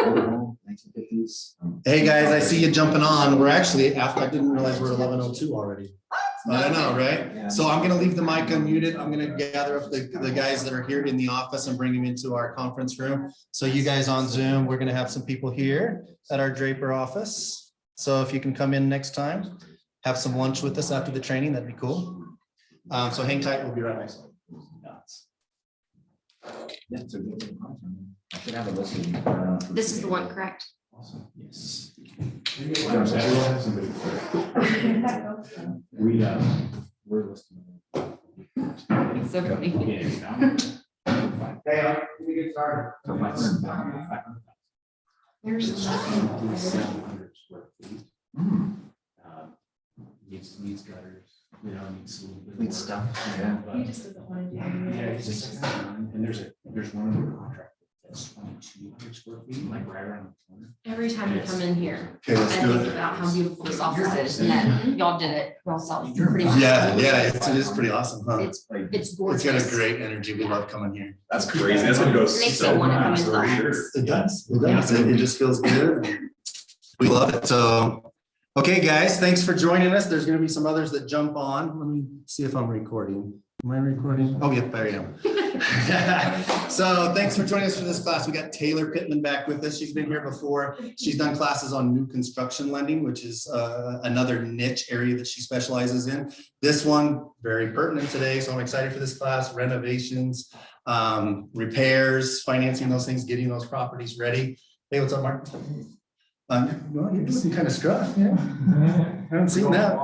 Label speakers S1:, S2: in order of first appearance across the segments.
S1: 1950s.
S2: Hey guys, I see you jumping on. We're actually after, I didn't realize we're 11:02 already. I know, right?
S1: Yeah.
S2: So I'm gonna leave the mic unmuted. I'm gonna gather up the guys that are here in the office and bring them into our conference room. So you guys on Zoom, we're gonna have some people here at our Draper office. So if you can come in next time, have some lunch with us after the training, that'd be cool. So hang tight, we'll be right next.
S1: Yeah, it's a good content. I should have a list of.
S3: This is the one, correct?
S1: Awesome. Yes. We're listing.
S3: It's so funny.
S2: Hey, we get started.
S1: So 500.
S3: There's nothing.
S4: 700 square feet.
S1: Hmm.
S4: Needs gutters, needs a little bit.
S1: Neat
S4: more,
S1: stuff, yeah.
S4: but-
S3: He just doesn't want to do
S4: Yeah,
S3: it.
S4: it's just, and there's one under contract that's 2,200 square feet, like right around the corner.
S3: Every time you come in here,
S2: Okay,
S3: I
S2: let's do
S3: think
S2: it.
S3: about how beautiful this office is, and that y'all did it. Y'all saw it pretty much.
S2: Yeah, it is pretty awesome, huh?
S3: It's
S2: It's
S3: gorgeous.
S2: got a great energy. We love coming here.
S5: That's crazy. That's gonna go
S3: Makes
S5: so
S3: me want to come
S5: fast
S3: in
S5: for
S3: the
S5: sure.
S3: office.
S2: It does. It just feels good. We love it. So, okay, guys, thanks for joining us. There's gonna be some others that jump on. Let me see if I'm recording. Am I recording? Oh, yep, there I am. So thanks for joining us for this class. We got Taylor Pittman back with us. She's been here before. She's done classes on new construction lending, which is another niche area that she specializes in. This one, very pertinent today. So I'm excited for this class, renovations, repairs, financing those things, getting those properties ready. Hey, what's up, Mark? Well, you're doing kind of scruff, yeah. I haven't seen that.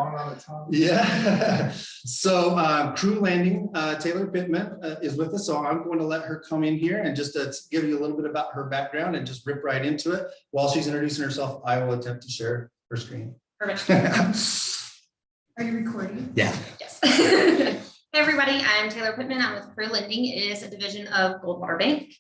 S2: Yeah. So crew landing, Taylor Pittman is with us. So I'm going to let her come in here and just give you a little bit about her background and just rip right into it. While she's introducing herself, I will attempt to share her screen.
S3: Perfect. Are you recording?
S2: Yeah.
S3: Yes. Hey, everybody, I'm Taylor Whitman. I'm with Crew Lending. It is a division of Goldwater Bank.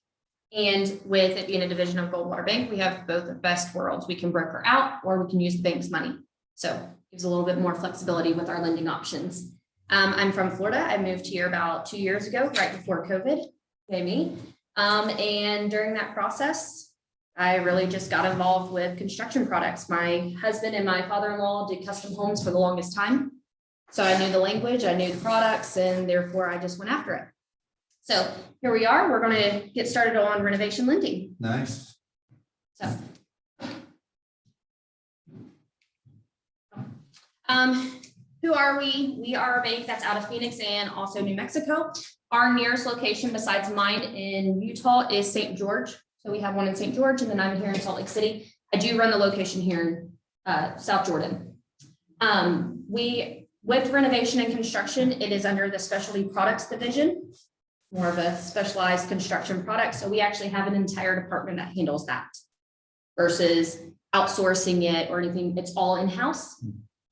S3: And with it being a division of Goldwater Bank, we have both the best worlds. We can broker out or we can use the bank's money. So gives a little bit more flexibility with our lending options. I'm from Florida. I moved here about 2 years ago, right before COVID. Okay, me. And during that process, I really just got involved with construction products. My husband and my father-in-law did custom homes for the longest time. So I knew the language, I knew the products, and therefore I just went after it. So here we are. We're going to get started on renovation lending.
S2: Nice.
S3: So. Who are we? We are a bank that's out of Phoenix and also New Mexico. Our nearest location besides mine in Utah is St. George. So we have one in St. George, and then I'm here in Salt Lake City. I do run the location here in South Jordan. With renovation and construction, it is under the specialty products division, more of a specialized construction product. So we actually have an entire department that handles that versus outsourcing it or anything. It's all in-house.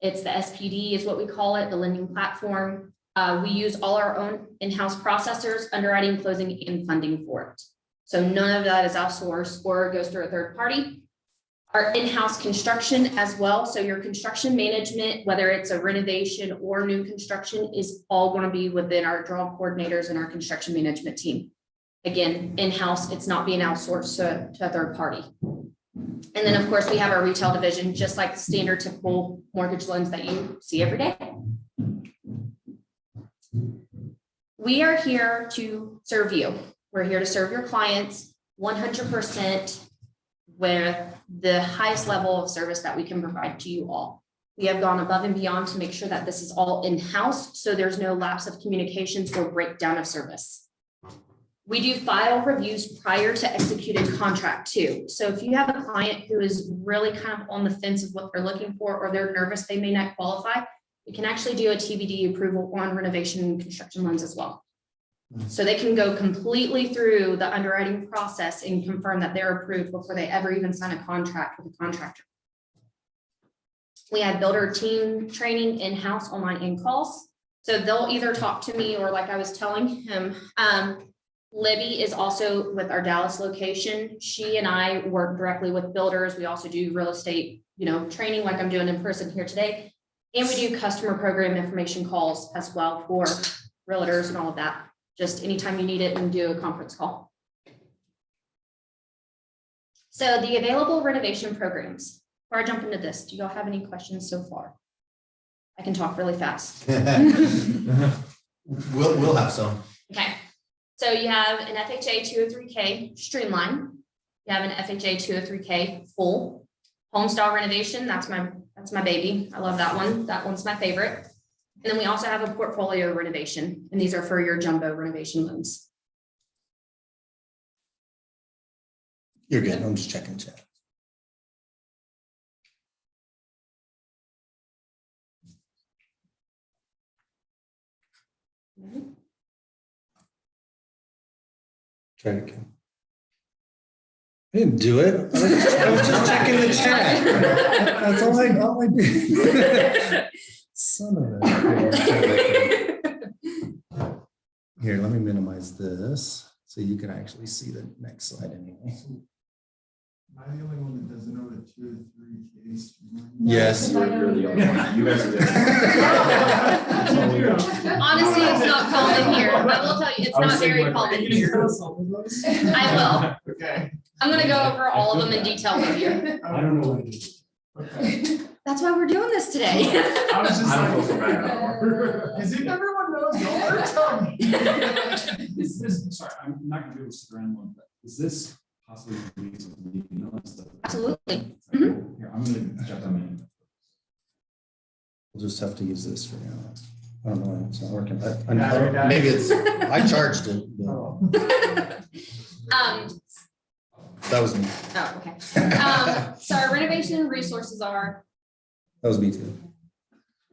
S3: It's the SPD is what we call it, the lending platform. We use all our own in-house processors, underwriting, closing, and funding for it. So none of that is outsourced or goes through a third party. Our in-house construction as well. So your construction management, whether it's a renovation or new construction, is all going to be within our draw coordinators and our construction management team. Again, in-house, it's not being outsourced to a third party. And then of course we have our retail division, just like the standard typical mortgage loans that you see every day. We are here to serve you. We're here to serve your clients 100% with the highest level of service that we can provide to you all. We have gone above and beyond to make sure that this is all in-house, so there's no lapse of communications or breakdown of service. We do file reviews prior to executed contract too. So if you have a client who is really kind of on the fence of what they're looking for, or they're nervous they may not qualify, we can actually do a TBD approval on renovation and construction loans as well. So they can go completely through the underwriting process and confirm that they're approved before they ever even sign a contract with a contractor. We have builder team training in-house, online, and calls. So they'll either talk to me or, like I was telling him, Libby is also with our Dallas location. She and I work directly with builders. We also do real estate, training like I'm doing in person here today. And we do customer program information calls as well for realtors and all of that. Just anytime you need it, and do a conference call. So the available renovation programs, before I jump into this, do y'all have any questions so far? I can talk really fast.
S2: We'll have some.
S3: Okay, so you have an FHA 203K streamline. You have an FHA 203K full. Homestyle renovation, that's my baby. I love that one. That one's my favorite. And then we also have a portfolio renovation, and these are for your jumbo renovation loans.
S2: You're good. I'm just checking chat. Try it again. I didn't do it. I was just checking the chat. That's all I did. Son of a. Here, let me minimize this so you can actually see the next slide anyway.
S5: Am I the only one that doesn't know the 2 to 3 case?
S2: Yes.
S1: You're the only one. You guys are good.
S3: Honestly, it's not common here. I will tell you, it's not very common here. I will.
S5: Okay.
S3: I'm gonna go over all of them in detail with you.
S5: I don't know what it is. Okay.
S3: That's why we're doing this today.
S5: I was just
S1: I don't feel so
S5: like,
S1: bad.
S5: is it everyone knows? Don't tell me.
S4: Is this, sorry, I'm not gonna be able to stick around long, but is this possibly?
S3: Absolutely.
S4: Here, I'm gonna jump on in.
S2: We'll just have to use this for now. I don't know why it's not working.
S5: Yeah,
S2: Maybe it's, I charged it. but
S5: Oh.
S2: That was me.
S3: Oh, okay. So our renovation resources are,
S2: That was me too.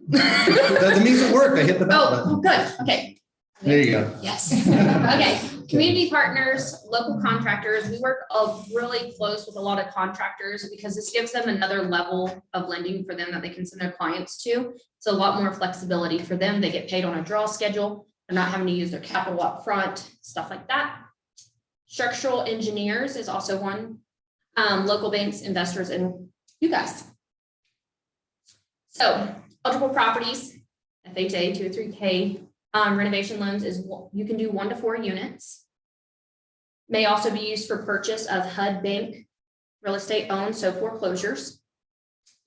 S2: That means it worked. I hit the back
S3: oh,
S2: button.
S3: good, okay.
S2: There you go.
S3: Yes, okay. Community partners, local contractors, we work really close with a lot of contractors because this gives them another level of lending for them that they can send their clients to. It's a lot more flexibility for them. They get paid on a draw schedule. They're not having to use their capital up front, stuff like that. Structural engineers is also one. Local banks, investors, and you guys. So eligible properties, FHA 2 or 3K renovation loans is you can do 1 to 4 units. May also be used for purchase of HUD bank real estate owned, so foreclosures,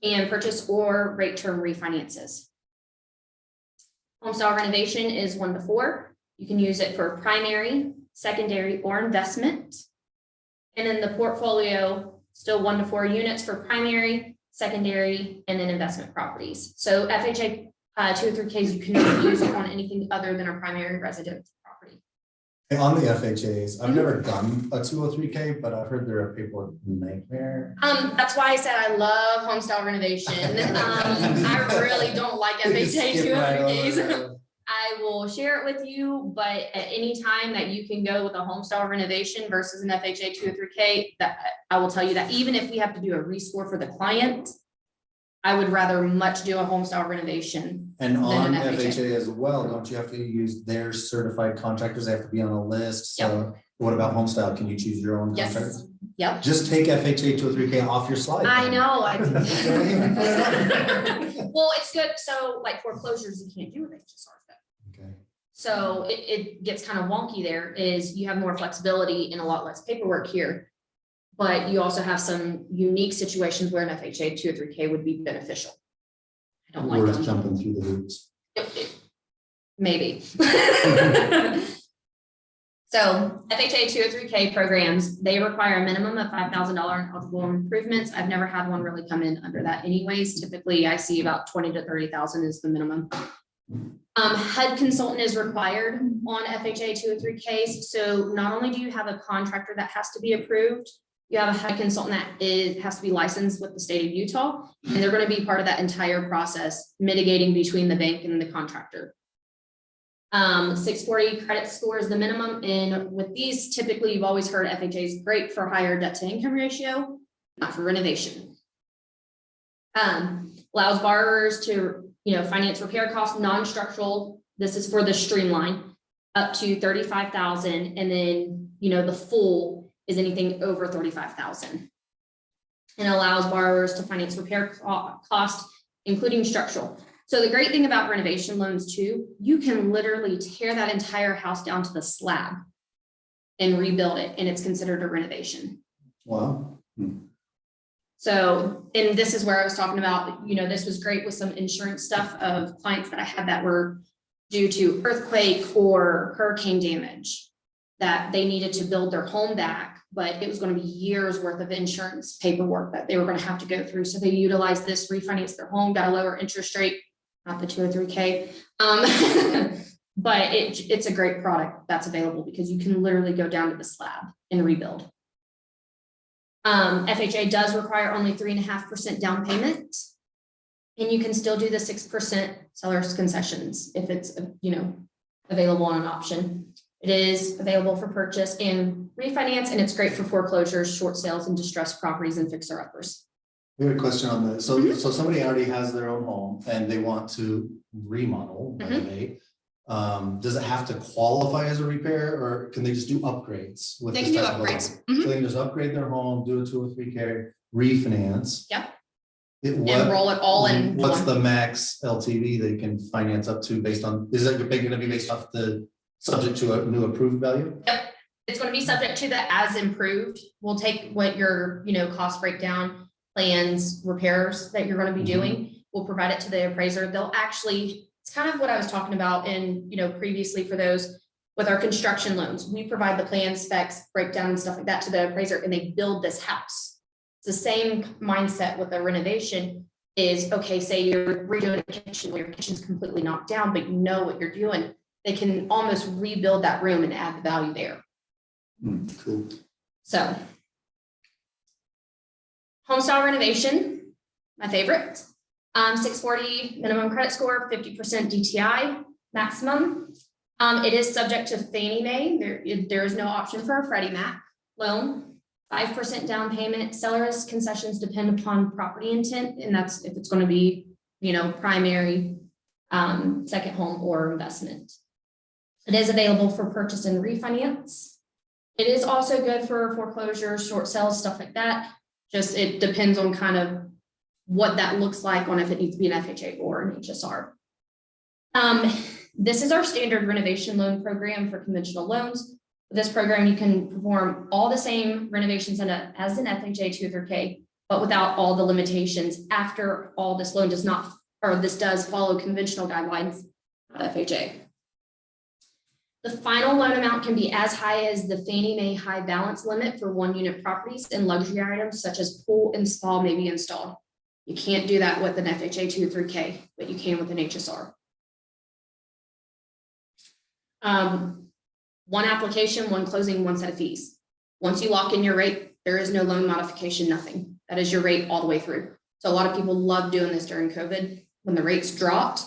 S3: and purchase or rate term refinances. Homestyle renovation is 1 to 4. You can use it for primary, secondary, or investment. And then the portfolio, still 1 to 4 units for primary, secondary, and then investment properties. So FHA 2 or 3Ks, you cannot use it on anything other than a primary residence property.
S2: Hey, on the FHAs, I've never done a 203K, but I've heard they're a paperwork nightmare.
S3: That's why I said I love homestyle renovation. I really don't like FHA 2 or 3Ks. I will share it with you, but at any time that you can go with a homestyle renovation versus an FHA 2 or 3K, that I will tell you that even if we have to do a rescore for the client, I would rather much do a homestyle renovation.
S2: And
S3: than
S2: on
S3: an
S2: FHA as well, don't you have to use their certified contractors? They have to be on a list. So what about Homestyle? Can you choose your own contractor?
S3: Yes, yep.
S2: Just take FHA 203K off your slide.
S3: I
S2: then.
S3: know.
S2: Okay.
S3: Well, it's good. So like foreclosures, you can't do with HSR. So it gets kind of wonky there is you have more flexibility and a lot less paperwork here. But you also have some unique situations where an FHA 2 or 3K would be beneficial. I don't like
S2: Worth
S3: them.
S2: jumping through the hoops.
S3: Maybe. So FHA 2 or 3K programs, they require a minimum of $5,000 in eligible improvements. I've never had one really come in under that anyways. Typically I see about 20 to 30,000 is the minimum. HUD consultant is required on FHA 2 or 3Ks. So not only do you have a contractor that has to be approved, you have a HUD consultant that has to be licensed with the state of Utah, and they're going to be part of that entire process, mitigating between the bank and the contractor. 640 credit score is the minimum. And with these, typically you've always heard FHA is great for higher debt to income ratio, not for renovation. Allows borrowers to finance repair costs, non-structural. This is for the streamline up to 35,000. And then, the full is anything over 35,000. And allows borrowers to finance repair cost, including structural. So the great thing about renovation loans too, you can literally tear that entire house down to the slab and rebuild it. And it's considered a renovation.
S2: Wow.
S3: So, and this is where I was talking about, this was great with some insurance stuff of clients that I had that were due to earthquake or hurricane damage, that they needed to build their home back, but it was going to be years worth of insurance paperwork that they were going to have to go through. So they utilized this, refinanced their home, got a lower interest rate, not the 2 or 3K. But it's a great product that's available because you can literally go down to the slab and rebuild. FHA does require only 3.5% down payment. And you can still do the 6% seller's concessions if it's, available on an option. It is available for purchase and refinance, and it's great for foreclosures, short sales, and distressed properties and fixer-uppers.
S2: We have a question on that. So somebody already has their own home and they want to remodel, renovate. Does it have to qualify as a repair, or can they just do upgrades? With
S3: They
S2: this
S3: can do
S2: type of
S3: upgrades.
S2: loan? So they can just upgrade their home, do a 2 or 3K, refinance.
S3: Yep.
S2: And
S3: And roll it all in.
S2: What's
S3: one.
S2: the max LTV they can finance up to based on, is it gonna be based off the subject to a new approved value?
S3: Yep, it's going to be subject to the as improved. We'll take what your, cost breakdown, plans, repairs that you're going to be doing. We'll provide it to the appraiser. They'll actually, it's kind of what I was talking about in, previously for those with our construction loans. We provide the plans, specs, breakdown and stuff like that to the appraiser, and they build this house. It's the same mindset with a renovation is, okay, say you're redoing a kitchen where your kitchen's completely knocked down, but you know what you're doing. They can almost rebuild that room and add the value there.
S2: Cool.
S3: So. Homestyle Renovation, my favorite. 640 minimum credit score, 50% DTI maximum. It is subject to Fannie Mae. There is no option for a Freddie Mac loan. 5% down payment. Seller's concessions depend upon property intent, and that's if it's going to be, primary, second home or investment. It is available for purchase and refinance. It is also good for foreclosure, short sales, stuff like that. Just it depends on kind of what that looks like on if it needs to be an FHA or an HSR. This is our standard renovation loan program for conventional loans. With this program, you can perform all the same renovations as an FHA 2 or 3K, but without all the limitations after all this loan does not, or this does follow conventional guidelines of FHA. The final loan amount can be as high as the Fannie Mae high balance limit for 1-unit properties and luxury items such as pool and spa may be installed. You can't do that with an FHA 2 or 3K, but you can with an HSR. One application, one closing, one set of fees. Once you lock in your rate, there is no loan modification, nothing. That is your rate all the way through. So a lot of people love doing this during COVID. When the rates dropped,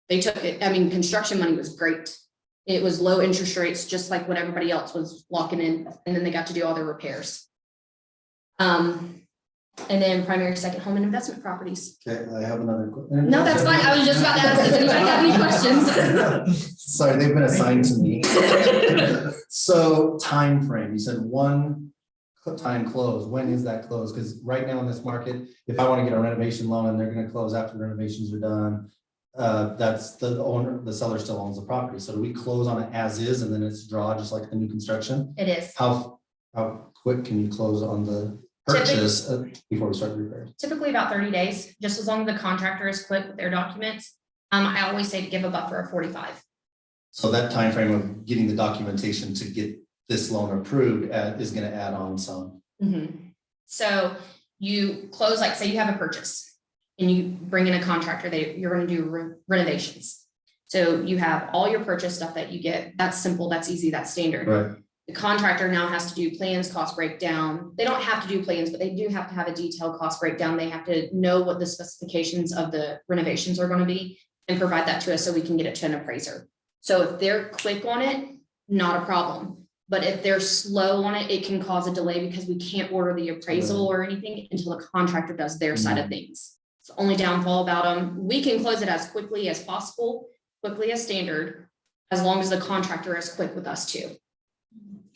S3: they took it. I mean, construction money was great. It was low interest rates, just like what everybody else was locking in, and then they got to do all their repairs. And then primary, second home and investment properties.
S2: Okay, I have another question.
S3: No, that's fine. I was just about to ask if anybody had any questions.
S2: Sorry, they've been assigned to me. So time frame, you said one time close. When is that close? Because right now in this market, if I want to get a renovation loan and they're going to close after the renovations are done, that's the owner, the seller still owns the property. So do we close on it as is and then it's draw just like the new construction?
S3: It is.
S2: How quick can you close on the purchase before we start the repairs?
S3: Typically about 30 days, just as long as the contractor is quick with their documents. I always say to give a buffer of 45.
S2: So that time frame of getting the documentation to get this loan approved is going to add on some.
S3: So you close, like say you have a purchase and you bring in a contractor, you're going to do renovations. So you have all your purchase stuff that you get. That's simple, that's easy, that's standard.
S2: Right.
S3: The contractor now has to do plans, cost breakdown. They don't have to do plans, but they do have to have a detailed cost breakdown. They have to know what the specifications of the renovations are going to be and provide that to us so we can get it to an appraiser. So if they're quick on it, not a problem. But if they're slow on it, it can cause a delay because we can't order the appraisal or anything until the contractor does their side of things. It's the only downfall about them. We can close it as quickly as possible, quickly as standard, as long as the contractor is quick with us too.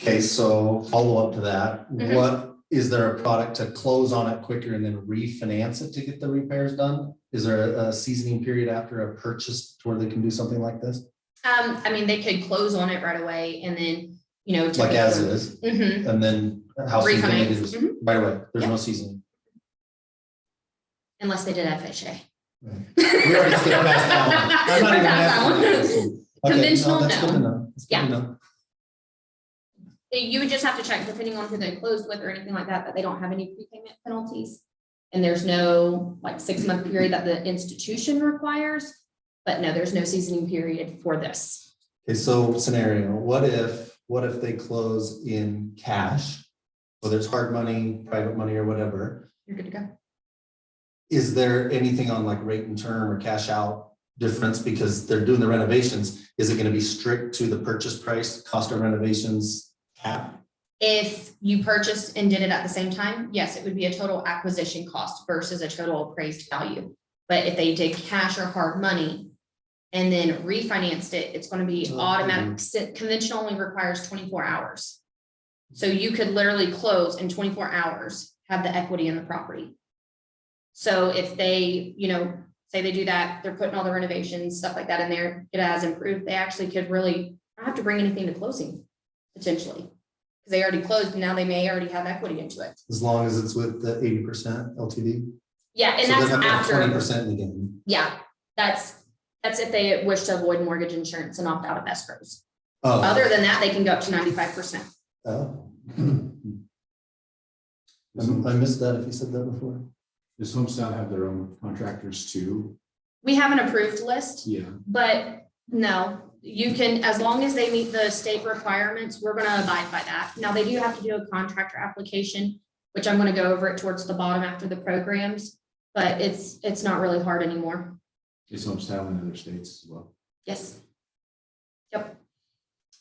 S2: Okay, so follow up to that. What is there a product to close on it quicker and then refinance it to get the repairs done? Is there a seasoning period after a purchase to where they can do something like this?
S3: I mean, they could close on it right away and then,
S2: Like as is, and then house is gonna do
S3: Refinance.
S2: this
S3: Mhm.
S2: right away. There's
S3: Yep.
S2: no seasoning.
S3: Unless they did FHA.
S2: We already skipped past that one. I'm not
S3: We're
S2: even
S3: past
S2: asking
S3: that
S2: that
S3: one.
S2: question. Okay,
S3: Conventional,
S2: that's good to
S3: no.
S2: know. That's good to
S3: Yeah.
S2: know.
S3: You would just have to check depending on who they closed with or anything like that, that they don't have any prepayment penalties. And there's no like 6-month period that the institution requires, but no, there's no seasoning period for this.
S2: Okay, so scenario, what if they close in cash? Whether it's hard money, private money or whatever,
S3: You're good to go.
S2: is there anything on like rate and term or cash out difference because they're doing the renovations? Is it gonna be strict to the purchase price, cost of renovations cap?
S3: If you purchased and did it at the same time, yes, it would be a total acquisition cost versus a total appraised value. But if they did cash or hard money and then refinanced it, it's gonna be
S2: Oh,
S3: automatic. Conventional only requires 24 hours. So you could literally close in 24 hours, have the equity in the property. So if they, say they do that, they're putting all the renovations, stuff like that in there, it has improved, they actually could really not have to bring anything to closing, potentially. Because they already closed, and now they may already have equity into it.
S2: As long as it's with the 80% LTV?
S3: Yeah, and
S2: So
S3: that's
S2: they have to have
S3: after,
S2: 20% in the game.
S3: yeah, that's if they wish to avoid mortgage insurance and opt out of escrows.
S2: Oh.
S3: Other than that, they can go up to 95%.
S2: Oh. I missed that if you said that before.
S1: Does Homestyle have their own contractors too?
S3: We have an approved list,
S1: Yeah.
S3: but no, you can, as long as they meet the state requirements, we're gonna abide by that. Now, they do have to do a contractor application, which I'm gonna go over it towards the bottom after the programs, but it's not really hard anymore.
S1: Is Homestyle in other states as well?
S3: Yes. Yep.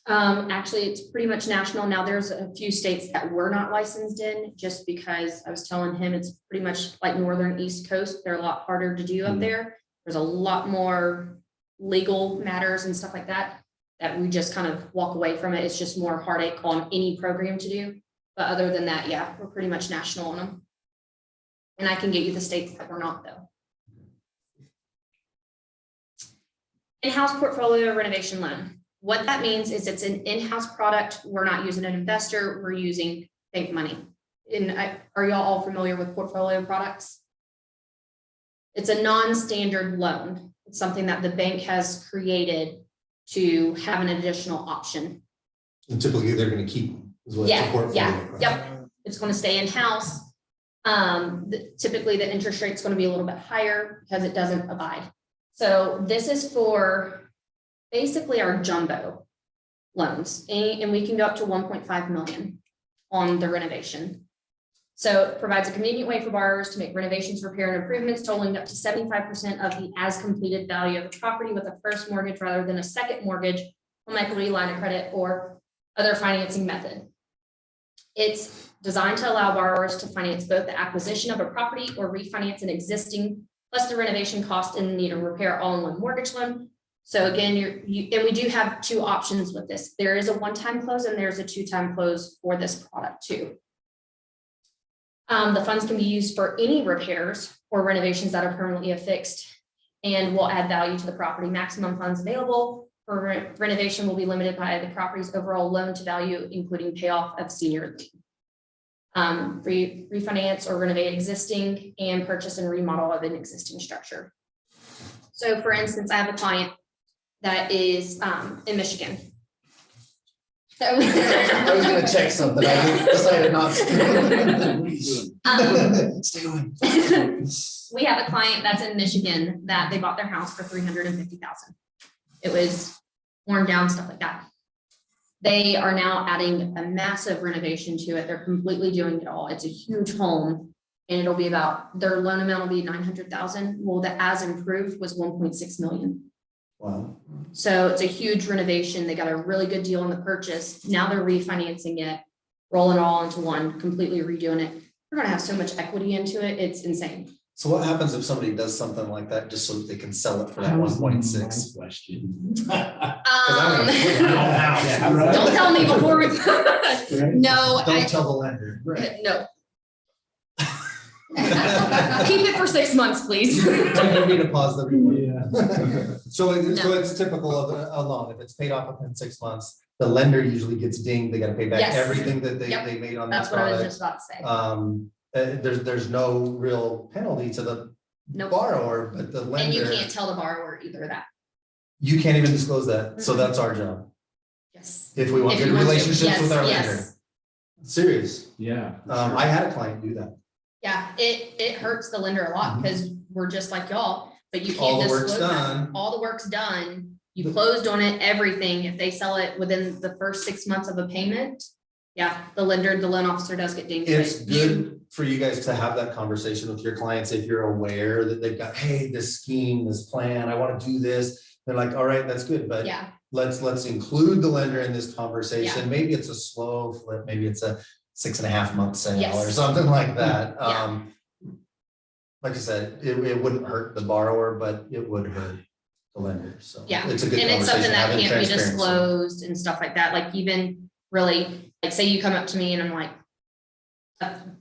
S3: Actually, it's pretty much national. Now, there's a few states that we're not licensed in, just because I was telling him it's pretty much like northern East Coast. They're a lot harder to do up there. There's a lot more legal matters and stuff like that we just kind of walk away from it. It's just more heartache on any program to do. But other than that, yeah, we're pretty much national on them. And I can get you the states that we're not, though. In-house portfolio renovation loan. What that means is it's an in-house product. We're not using an investor. We're using bank money. Are y'all all familiar with portfolio products? It's a non-standard loan. It's something that the bank has created to have an additional option.
S2: And typically they're gonna keep them. Is what it's a
S3: Yeah,
S2: portfolio
S3: yeah,
S2: product.
S3: yep. It's going to stay in-house. Typically the interest rate is going to be a little bit higher because it doesn't abide. So this is for basically our jumbo loans, and we can go up to 1.5 million on the renovation. So it provides a convenient way for borrowers to make renovations, repair, and improvements totaling up to 75% of the as completed value of the property with a first mortgage rather than a second mortgage, home equity, line of credit, or other financing method. It's designed to allow borrowers to finance both the acquisition of a property or refinance an existing, plus the renovation cost and need a repair all in one mortgage loan. So again, and we do have two options with this. There is a one-time close and there's a two-time close for this product too. The funds can be used for any repairs or renovations that are permanently affixed and will add value to the property. Maximum funds available for renovation will be limited by the property's overall loan to value, including payoff of senior lien. Refinance or renovate existing and purchase and remodel of an existing structure. So for instance, I have a client that is in Michigan. So
S2: I was gonna check something. I decided not to. Stay on.
S3: we have a client that's in Michigan that they bought their house for $350,000. It was worn down, stuff like that. They are now adding a massive renovation to it. They're completely doing it all. It's a huge home, and it'll be about, their loan amount will be $900,000. Well, the as improved was 1.6 million.
S2: Wow.
S3: So it's a huge renovation. They got a really good deal on the purchase. Now they're refinancing it, rolling it all into one, completely redoing it. We're gonna have so much equity into it. It's insane.
S2: So what happens if somebody does something like that just so that they can sell it for that 1.6?
S1: Question.
S3: Don't tell me before we. No,
S2: Don't tell the lender.
S3: no. Keep it for 6 months, please.
S2: I need to pause the recording.
S1: Yeah.
S2: So it's typical of a loan. If it's paid off within 6 months, the lender usually gets dinged. They got to pay back
S3: Yes.
S2: everything that they
S3: Yep.
S2: made on that
S3: That's what I was
S2: product.
S3: just about to say.
S2: There's no real penalty to the
S3: Nope.
S2: borrower, but the
S3: And you
S2: lender,
S3: can't tell the borrower either that.
S2: you can't even disclose that. So
S3: Mhm.
S2: that's our job.
S3: Yes.
S2: If we want
S3: If
S2: good
S3: you want to,
S2: relationships with
S3: yes,
S2: our
S3: yes.
S2: lender. Serious.
S1: Yeah. for
S2: I
S1: sure.
S2: had a client do that.
S3: Yeah, it hurts the lender a lot because we're just like y'all, but you
S2: All
S3: can't
S2: the work's
S3: disclose that.
S2: done.
S3: All the work's done. You closed on it, everything. If they sell it within the first 6 months of a payment, yeah, the loan officer does get dinged.
S2: It's
S3: but
S2: good for you guys to have that conversation with your clients if you're aware that they've got, hey, this scheme, this plan, I want to do this. They're like, all right, that's good, but
S3: Yeah,
S2: let's include the lender in this conversation.
S3: Yeah.
S2: Maybe it's a slow flip, maybe it's a 6.5 month sale or
S3: Yes.
S2: something like that.
S3: Yeah.
S2: Like I said, it wouldn't hurt the borrower, but it would hurt the lender. So
S3: yeah.
S2: it's a good
S3: And it's something
S2: conversation.
S3: that
S2: having
S3: can't be
S2: transparency.
S3: disclosed and stuff like that. Like even really, like say you come up to me and I'm like,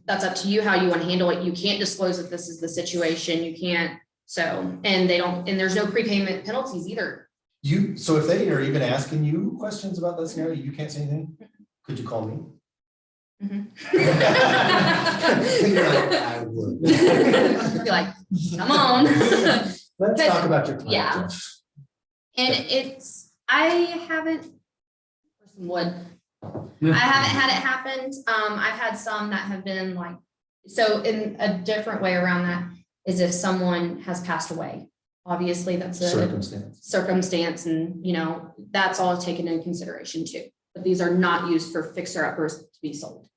S3: that's up to you how you want to handle it. You can't disclose that this is the situation. You can't. So, and there's no prepayment penalties either.
S2: So if they are even asking you questions about that scenario, you can't say anything? Could you call me?
S3: Mhm.
S2: You're like, I would.
S3: Be like, come on.
S2: Let's talk about your client.
S3: Yeah.
S2: Jeff.
S3: And I haven't, for some wood. I haven't had it happen. I've had some that have been like, so in a different way around that is if someone has passed away. Obviously, that's a circumstance and, that's all taken into consideration too. But these are not used for fixer-uppers to be sold.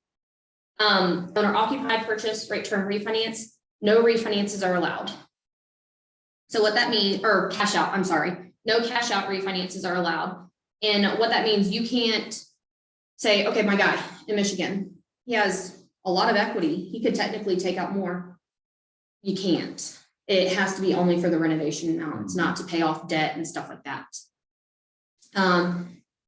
S3: Owner occupied purchase, rate term refinance, no refinances are allowed. So what that means, or cash out, I'm sorry, no cash out refinances are allowed. And what that means, you can't say, okay, my guy in Michigan, he has a lot of equity. He could technically take out more. You can't. It has to be only for the renovation amount. It's not to pay off debt and stuff like that.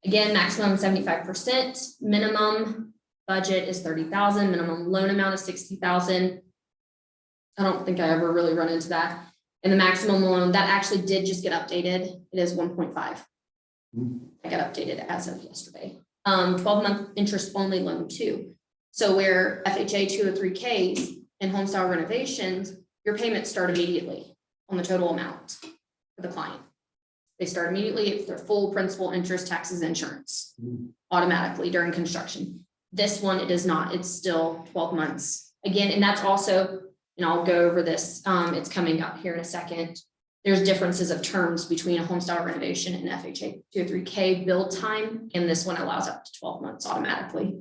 S3: Again, maximum 75%, minimum budget is 30,000, minimum loan amount is 60,000. I don't think I ever really run into that. And the maximum loan, that actually did just get updated. It is 1.5. I got updated as of yesterday. 12-month interest only loan too. So where FHA 203Ks and Homestyle Renovations, your payments start immediately on the total amount for the client. They start immediately. It's their full principal, interest, taxes, insurance automatically during construction. This one, it is not. It's still 12 months. Again, and that's also, and I'll go over this. It's coming up here in a second. There's differences of terms between a Homestyle Renovation and FHA 203K build time, and this one allows up to 12 months automatically.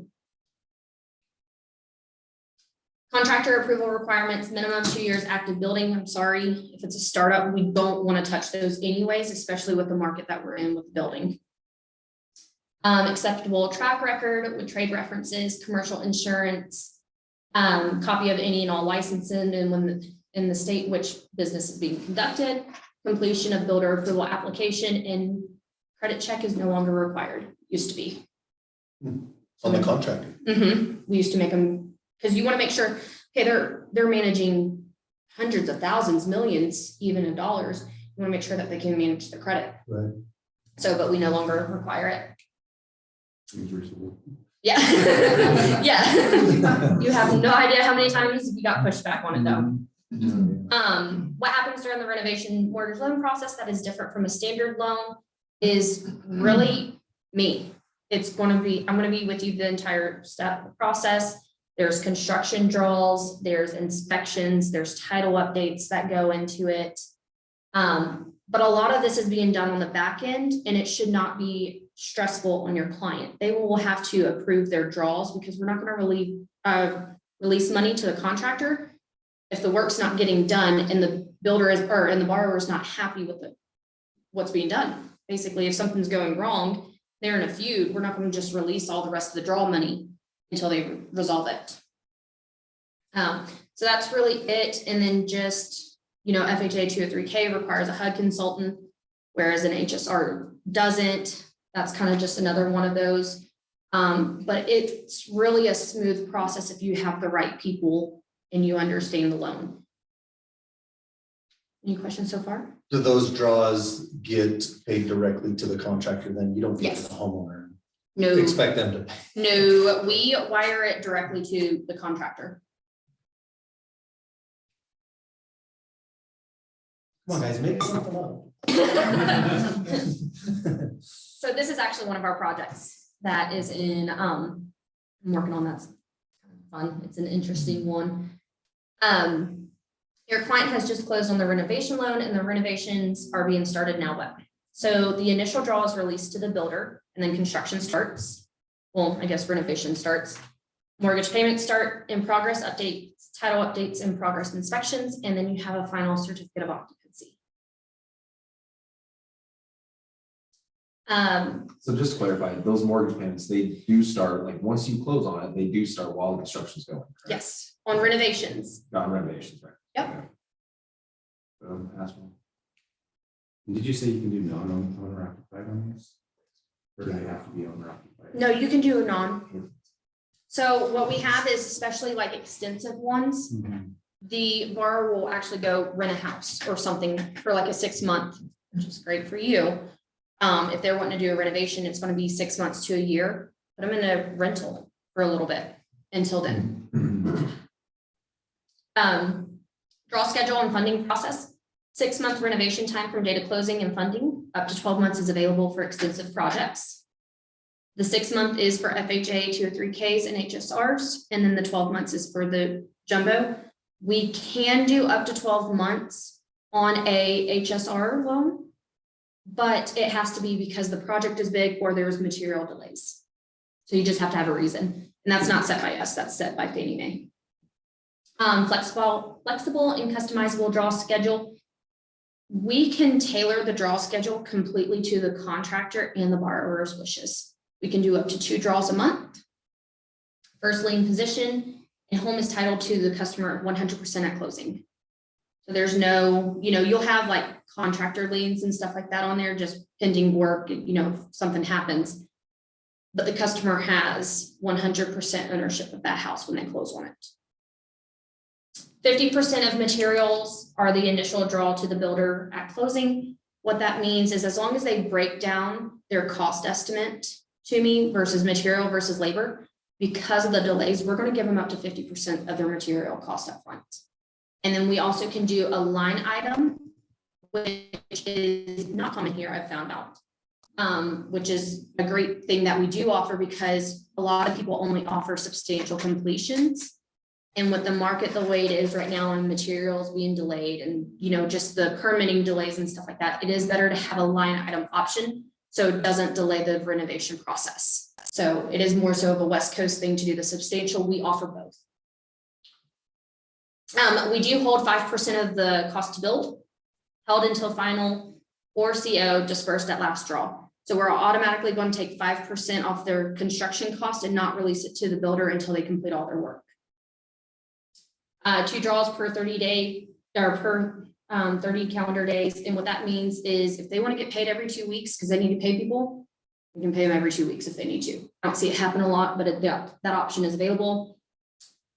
S3: Contractor approval requirements, minimum 2 years active building. I'm sorry, if it's a startup, we don't want to touch those anyways, especially with the market that we're in with the building. Acceptable track record with trade references, commercial insurance, copy of any and all licensing and when in the state which business is being conducted, completion of builder approval application, and credit check is no longer required. Used to be.
S2: On the contractor.
S3: We used to make them, because you want to make sure, okay, they're managing hundreds of thousands, millions, even in dollars. You want to make sure that they can manage the credit.
S2: Right.
S3: So, but we no longer require it.
S1: Interesting.
S3: Yeah. Yeah. You have no idea how many times we got pushback on it though. What happens during the renovation mortgage loan process that is different from a standard loan is really me. It's going to be, I'm going to be with you the entire process. There's construction draws, there's inspections, there's title updates that go into it. But a lot of this is being done on the back end and it should not be stressful on your client. They will have to approve their draws because we're not going to release money to the contractor if the work's not getting done and the builder is, and the borrower is not happy with what's being done. Basically, if something's going wrong, they're in a feud. We're not going to just release all the rest of the draw money until they resolve it. So that's really it. And then just, FHA 203K requires a HUD consultant, whereas an HSR doesn't. That's kind of just another one of those. But it's really a smooth process if you have the right people and you understand the loan. Any questions so far?
S2: Do those draws get paid directly to the contractor then? You don't get to the homeowner?
S3: No,
S2: expect them to.
S3: no, we wire it directly to the contractor.
S2: Come on, guys, make something up.
S3: So this is actually one of our projects that is in, I'm working on that. It's kind of fun. It's an interesting one. Your client has just closed on the renovation loan and the renovations are being started now. But so the initial draw is released to the builder and then construction starts. Well, I guess renovation starts. Mortgage payments start, in progress updates, title updates, in progress inspections, and then you have a final certificate of occupancy.
S6: So just to clarify, those mortgage payments, they do start, like, once you close on it, they do start while the construction's going. correct?
S3: Yes, on renovations.
S6: Not renovations, right?
S3: Yep.
S6: Asphalt.
S1: Did you say you can do non-owner occupied on these? Or do they have to be owner occupied?
S3: No, you can do a non. So what we have is, especially like extensive ones,
S1: Mhm.
S3: the borrower will actually go rent a house or something for like a 6 month, which is great for you. If they're wanting to do a renovation, it's going to be 6 months to a year, but I'm in a rental for a little bit until then. Draw schedule and funding process. 6 month renovation time from date of closing and funding. Up to 12 months is available for extensive projects. The 6 month is for FHA 203Ks and HSRs, and then the 12 months is for the jumbo. We can do up to 12 months on a HSR loan, but it has to be because the project is big or there's material delays. So you just have to have a reason, and that's not set by us, that's set by Fannie Mae. Flexible and customizable draw schedule. We can tailor the draw schedule completely to the contractor and the borrower's wishes. We can do up to 2 draws a month. First lien position, and home is titled to the customer 100% at closing. So there's no, you'll have like contractor liens and stuff like that on there, just pending work, if something happens. But the customer has 100% ownership of that house when they close on it. 50% of materials are the initial draw to the builder at closing. What that means is, as long as they break down their cost estimate to me versus material versus labor, because of the delays, we're going to give them up to 50% of their material cost up front. And then we also can do a line item, which is not common here, I've found out, which is a great thing that we do offer, because a lot of people only offer substantial completions. And with the market the way it is right now, and materials being delayed and, just the permitting delays and stuff like that, it is better to have a line item option so it doesn't delay the renovation process. So it is more so of a West Coast thing to do the substantial. We offer both. We do hold 5% of the cost to build, held until final or CO dispersed at last draw. So we're automatically going to take 5% off their construction cost and not release it to the builder until they complete all their work. 2 draws per 30 day or per 30 calendar days. And what that means is, if they want to get paid every 2 weeks because they need to pay people, we can pay them every 2 weeks if they need to. I don't see it happen a lot, but that option is available.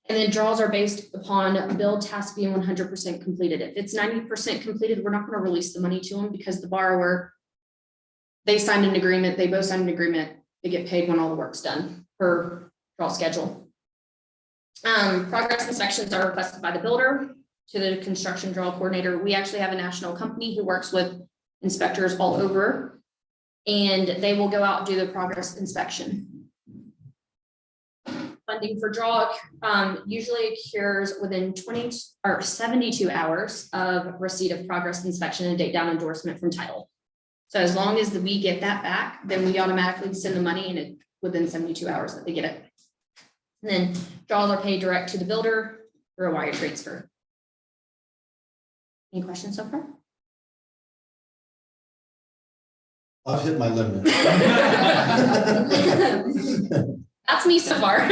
S3: And then draws are based upon build task being 100% completed. If it's 90% completed, we're not going to release the money to them, because the borrower, they signed an agreement, they both signed an agreement, they get paid when all the work's done per draw schedule. Progress inspections are requested by the builder to the construction draw coordinator. We actually have a national company who works with inspectors all over, and they will go out and do the progress inspection. Funding for draw usually occurs within 20 or 72 hours of receipt of progress inspection and date down endorsement from title. So as long as we get that back, then we automatically send the money, and within 72 hours that they get it. And then draws are paid direct to the builder through a wire transfer. Any questions so far?
S2: I've hit my limit.
S3: That's me so far.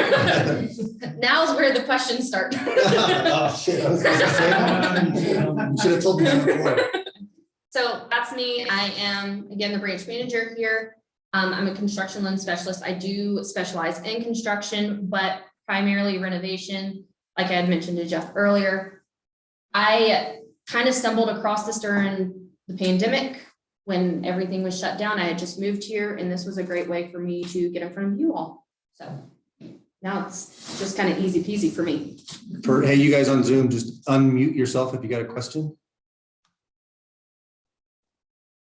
S3: Now's where the questions start.
S2: Oh, shit. I was gonna say that. You should have told me that before.
S3: So that's me. I am, again, the branch manager here. I'm a construction loan specialist. I do specialize in construction, but primarily renovation. Like I had mentioned to Jeff earlier, I kind of stumbled across this during the pandemic when everything was shut down, I had just moved here and this was a great way for me to get in front of you all. So now it's just kind of easy peasy for me.
S2: Hey, you guys on Zoom, just unmute yourself if you got a question.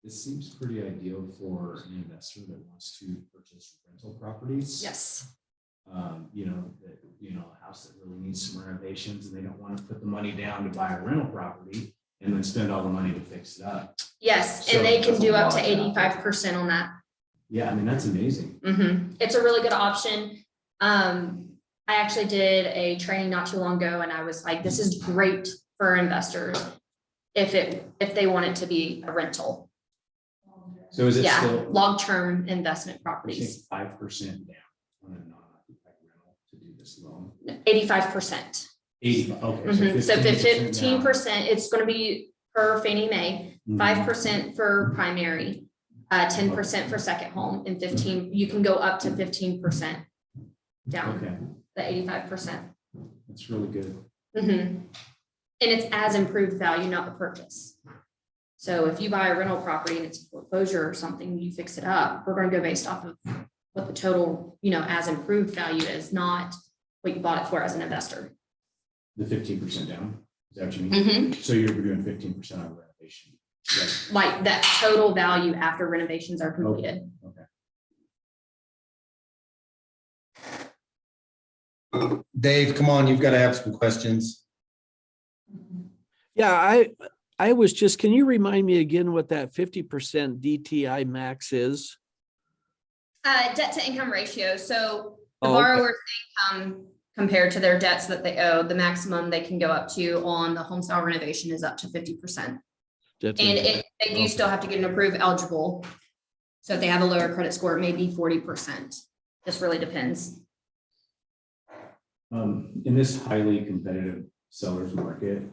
S1: This seems pretty ideal for an investor that wants to purchase rental properties.
S3: Yes.
S1: A house that really needs some renovations and they don't want to put the money down to buy a rental property and then spend all the money to fix it up.
S3: Yes,
S1: So
S3: and they can
S6: that's a
S3: do up to
S6: lot out there.
S3: 85% on that.
S1: Yeah, I mean, that's amazing.
S3: It's a really good option. I actually did a training not too long ago and I was like, this is great for investors if they want it to be a rental.
S1: So is it
S3: Yeah,
S1: still
S3: long-term investment properties,
S1: 5% down on a non-occupied rental to do this loan?
S3: 85%.
S1: 80, okay.
S3: So
S1: 15% down.
S3: 15%, it's gonna be per Fannie Mae,
S1: Mhm.
S3: 5% for primary, 10% for second home, and 15, you can go up to 15% down,
S1: Okay,
S3: the 85%.
S1: that's really good.
S3: And it's as improved value, not the purchase. So if you buy a rental property and it's a foreclosure or something, you fix it up, we're gonna go based off of what the total, as improved value is, not what you bought it for as an investor.
S1: The 15% down, is that what you mean? So you're doing 15% on renovation. Right.
S3: Like that total value after renovations are completed.
S1: Okay.
S2: Dave, come on, you've got to have some questions.
S7: Yeah, I was just, can you remind me again what that 50% DTI max is?
S3: Debt to income ratio. So the
S7: Oh, okay.
S3: borrower's income compared to their debts that they owe, the maximum they can go up to on the Homestyle renovation is up to 50%.
S7: That's
S3: And
S7: it.
S3: they do still have to get an approved eligible. So if they have a lower credit score, it may be 40%. Just really depends.
S1: In this highly competitive seller's market,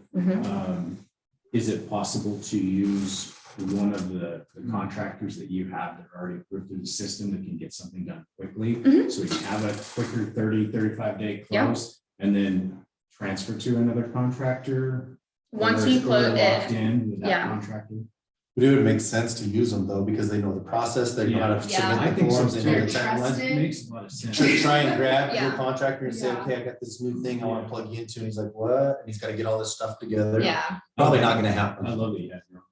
S1: is it possible to use one of the contractors that you have that are already approved through the system that can get something done quickly? So we can have a quicker 30, 35 day close and then transfer to another contractor?
S3: Once
S1: Or
S3: you
S1: is- or
S3: close
S1: locked
S3: it,
S1: in with that
S3: yeah.
S1: contractor?
S2: But it would make sense to use them though, because they know the process, they know how to
S3: Yeah.
S1: I
S2: submit the
S1: think so
S2: forms, they know the
S1: too.
S2: timeline.
S3: Trusted.
S1: Makes a lot of sense.
S2: Should try and grab your
S3: Yeah.
S2: contractor and say,
S3: Yeah.
S2: okay, I got this new thing I want to plug you into. And he's like, what? And he's got to get all this stuff together.
S3: yeah.
S2: Probably not gonna
S1: I
S2: happen.
S1: love that you have your own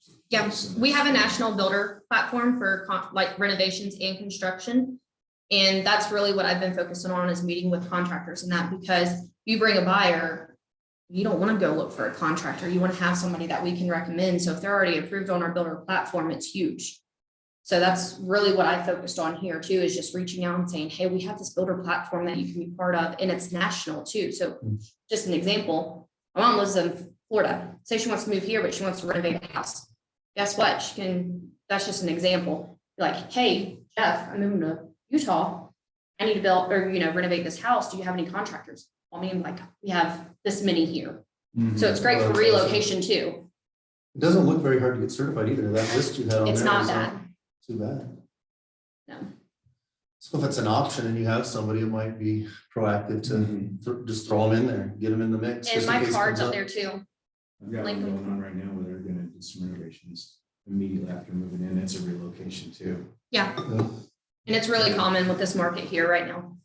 S1: contractors.
S3: Yeah,
S1: So
S3: we have a
S1: that's-
S3: national builder platform for like renovations and construction. And that's really what I've been focusing on is meeting with contractors and that, because you bring a buyer, you don't want to go look for a contractor. You want to have somebody that we can recommend. So if they're already approved on our builder platform, it's huge. So that's really what I focused on here too, is just reaching out and saying, hey, we have this builder platform that you can be part of, and it's national too. So just an example, my mom lives in Florida. Say she wants to move here, but she wants to renovate a house. Guess what? She can, that's just an example. Like, hey, Jeff, I'm moving to Utah. I need to build or, renovate this house. Do you have any contractors? I mean, like, we have this many here. So it's great for relocation too.
S2: It doesn't look very hard to get certified either. That list you had on there.
S3: It's not
S2: is
S3: bad.
S2: Too bad.
S3: No.
S2: So if it's an option and you have somebody, it might be proactive to just throw them in there, get them in the mix.
S3: And
S2: just in
S3: my
S2: case it
S3: card's
S2: comes
S3: up there too.
S1: I've got one
S3: Lincoln.
S1: going on right now where they're gonna do some renovations immediately after moving in. It's a relocation too.
S3: Yeah.
S2: Yeah.
S3: And it's really common with this market here right now.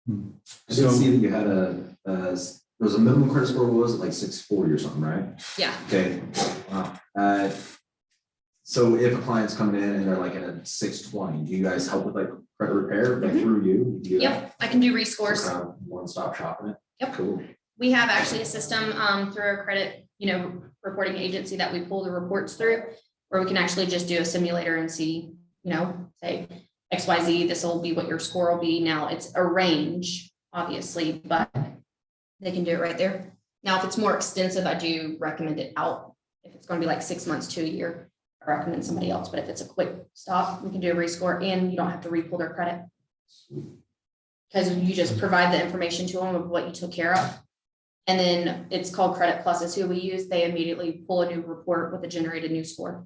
S6: I did see that you had there was a minimum credit score, what was it, like 640 or something, right?
S3: Yeah.
S6: Okay, wow. So if a client's coming in and they're like at a 620, do you guys help with like credit repair, like through you? Do you do that?
S3: Yep. I can do rescores.
S6: Kind of one-stop shopping it?
S3: Yep.
S6: Cool.
S3: We have actually a system through our credit, reporting agency that we pull the reports through, where we can actually just do a simulator and see, say XYZ, this will be what your score will be. Now it's a range, obviously, but they can do it right there. Now, if it's more extensive, I do recommend it out. If it's going to be like 6 months to a year, I recommend somebody else. But if it's a quick stop, we can do a rescore and you don't have to re-pull their credit. Because you just provide the information to them of what you took care of. And then it's called Credit Plus is who we use. They immediately pull a new report with a generated new score.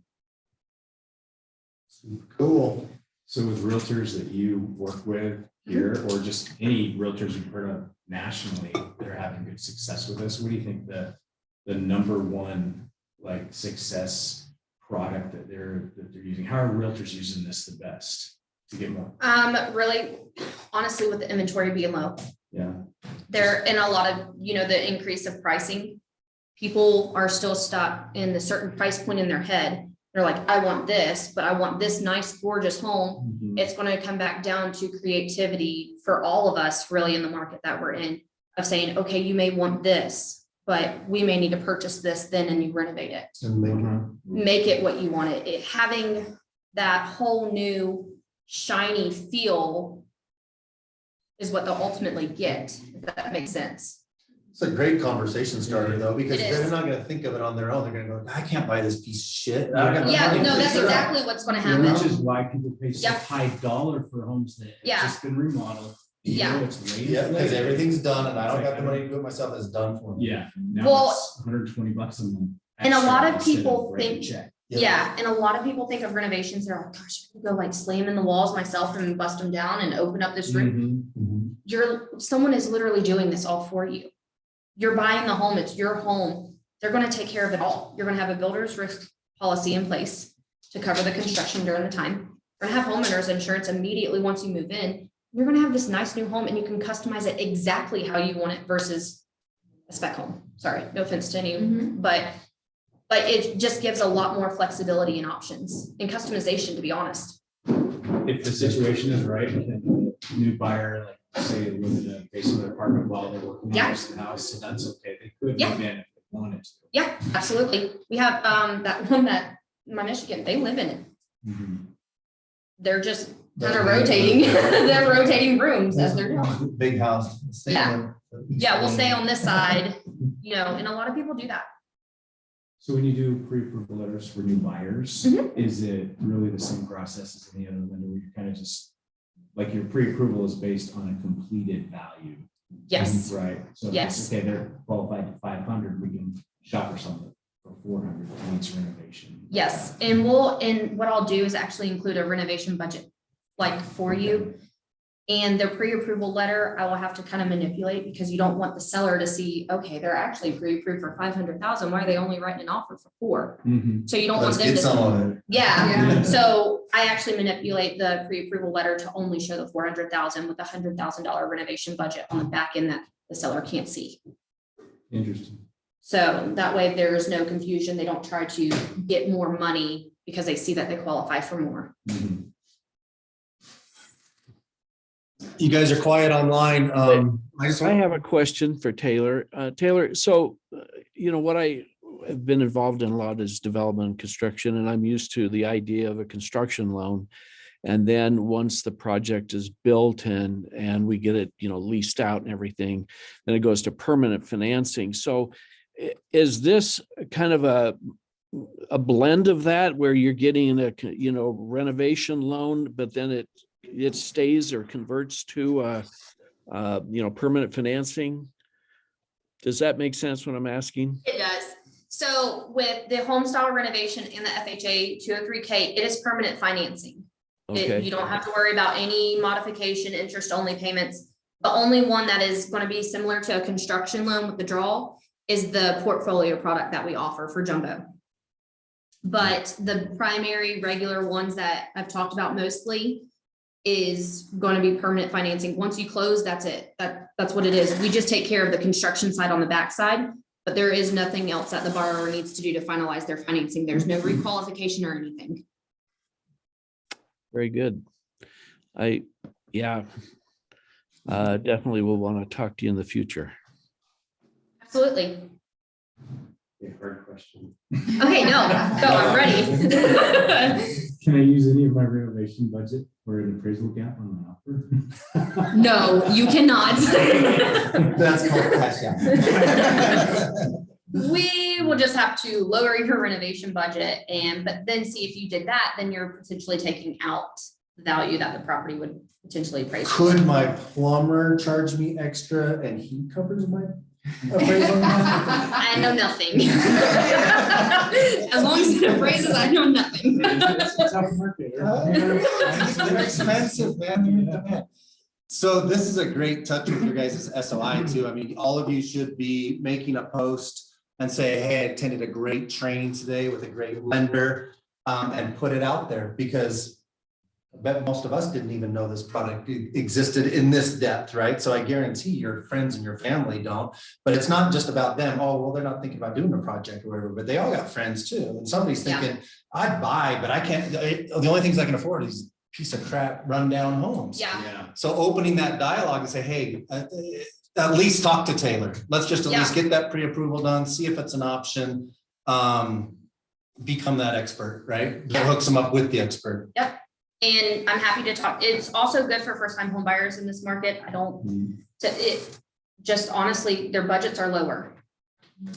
S2: Cool.
S1: So with realtors that you work with here, or just any realtors you've heard of nationally, that are having good success with this, what do you think the number one like success product that they're using? How are realtors using this the best to get more?
S3: Really, honestly, with the inventory being low,
S1: Yeah.
S3: there, and a lot of, the increase of pricing, people are still stuck in the certain price point in their head. They're like, I want this, but I want this nice, gorgeous home.
S1: Mhm.
S3: It's going to come back down to creativity for all of us really in the market that we're in, of saying, okay, you may want this, but we may need to purchase this then and you renovate it.
S2: And
S3: Make it what you want it. Having that whole new shiny feel is what they'll ultimately get, if that makes sense.
S2: it's a great conversation starter though, because
S3: It
S2: they're
S3: is.
S2: not gonna think of it on their own. They're gonna go, I can't buy this piece of shit.
S3: Yeah, no, that's exactly what's going to happen.
S1: Which is why people pay such
S3: Yep.
S1: high dollar for homes that have
S3: Yeah.
S1: just been remodeled.
S3: Yeah.
S1: It's late.
S2: Yeah, because everything's done and I don't got the money to do it myself. It's done for me.
S1: Yeah. Now
S3: Well,
S1: it's $120 a month.
S3: and a lot of
S1: extra instead
S3: people
S1: writing a
S3: think-
S1: check.
S2: Yep.
S3: Yeah, and a lot of people think of renovations, they're like, gosh, I could go like slam in the walls myself and bust them down and open up this room.
S1: Mhm.
S3: Someone is literally doing this all for you. You're buying the home, it's your home. They're gonna take care of it all. You're gonna have a builder's risk policy in place to cover the construction during the time. You're gonna have homeowners insurance immediately once you move in. You're gonna have this nice new home and you can customize it exactly how you want it versus a spec home. Sorry, no offense to any, but it just gives a lot more flexibility and options and customization, to be honest.
S1: If the situation is right, then a new buyer, like say, live in a basement apartment while they're working on
S3: Yeah.
S1: the house, so that's okay. They could
S3: Yeah.
S1: move in if they wanted to.
S3: Yeah, absolutely. We have that one that my Michigan, they live in it.
S1: Mhm.
S3: They're just kind
S2: That's
S3: of
S2: weird.
S3: rotating. They're rotating rooms as they're doing.
S2: Big house.
S3: Yeah. Yeah, we'll stay on this side, and a lot of people do that.
S1: So when you do pre-approval letters for new buyers,
S3: Mhm.
S1: is it really the same process as any other lender where you kind of just, like your pre-approval is based on a completed value?
S3: Yes,
S1: Right. So if
S3: Yes.
S1: it's, okay, they're qualified to 500, we can shop for something for 400 that needs renovation.
S3: yes. And what I'll do is actually include a renovation budget, like for you. And the pre-approval letter, I will have to kind of manipulate because you don't want the seller to see, okay, they're actually pre-approved for 500,000. Why are they only writing an offer for 4?
S1: Mhm.
S3: So you don't want
S2: Let's
S3: them
S2: get
S3: to.
S2: some of it.
S3: Yeah, so I actually manipulate the pre-approval letter to only show the 400,000 with a $100,000 renovation budget on the back end that the seller can't see.
S1: Interesting.
S3: So that way there's no confusion. They don't try to get more money because they see that they qualify for more.
S1: Mhm.
S2: You guys are quiet online.
S7: I have a question for Taylor. Taylor, so, what I have been involved in a lot is development and construction, and I'm used to the idea of a construction loan. And then once the project is built and we get it, leased out and everything, then it goes to permanent financing. So is this kind of a blend of that where you're getting a, renovation loan, but then it stays or converts to permanent financing? Does that make sense what I'm asking?
S3: It does. So with the Homestyle Renovation and the FHA 203K, it is permanent financing.
S7: Okay,
S3: You don't have to worry about any modification, interest only payments. The only one that is going to be similar to a construction loan with the draw is the portfolio product that we offer for jumbo. But the primary regular ones that I've talked about mostly is going to be permanent financing. Once you close, that's it. That's what it is. We just take care of the construction side on the backside, but there is nothing else that the borrower needs to do to finalize their financing. There's no requalification or anything.
S7: very good. Definitely will want to talk to you in the future.
S3: Absolutely.
S1: Yeah, hard question.
S3: Okay, no, I'm ready.
S1: Can I use any of my renovation budget for an appraisal gap on an offer?
S3: No, you cannot.
S2: That's called cash out.
S3: We will just have to lower your renovation budget but then see if you did that, then you're potentially taking out the value that the property would potentially appraise.
S2: Could my plumber charge me extra and he covers my appraisal?
S3: I know nothing. As long as it appraises, I know nothing.
S1: It's a tough market.
S2: They're expensive, man. They're in demand. So this is a great touch with your guys' SOI too. I mean, all of you should be making a post and say, hey, I attended a great training today with a great lender, and put it out there, because I bet most of us didn't even know this product existed in this depth, right? So I guarantee your friends and your family don't, but it's not just about them. Oh, well, they're not thinking about doing a project or whatever, but they all got friends too. And somebody's thinking, I'd buy, but I can't, the only things I can afford is piece of crap rundown homes.
S3: Yeah,
S2: So opening that dialogue and say, hey, at least talk to Taylor. Let's just at least get that pre-approval done, see if it's an option. Become that expert, right? That hooks them up with the expert.
S3: Yep. And I'm happy to talk. It's also good for first-time home buyers in this market. Just honestly, their budgets are lower.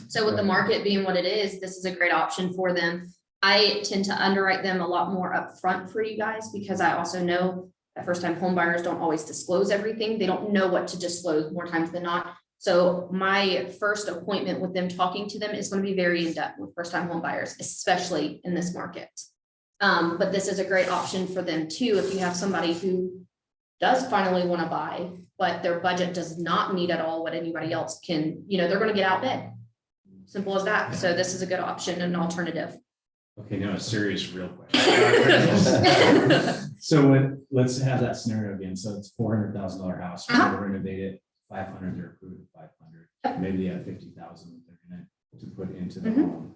S3: So with the market being what it is, this is a great option for them. I tend to underwrite them a lot more upfront for you guys, because I also know that first-time home buyers don't always disclose everything. They don't know what to disclose more times than not. So my first appointment with them, talking to them, is going to be very in-depth with first-time home buyers, especially in this market. But this is a great option for them too. If you have somebody who does finally want to buy, but their budget does not meet at all what anybody else can, they're going to get outbid. Simple as that. So this is a good option and an alternative.
S1: Okay, now a serious real question. So let's have that scenario again. So it's $400,000 house, we're gonna renovate it, 500, they're approved at 500. Maybe they have 50,000 they're gonna to put into the home.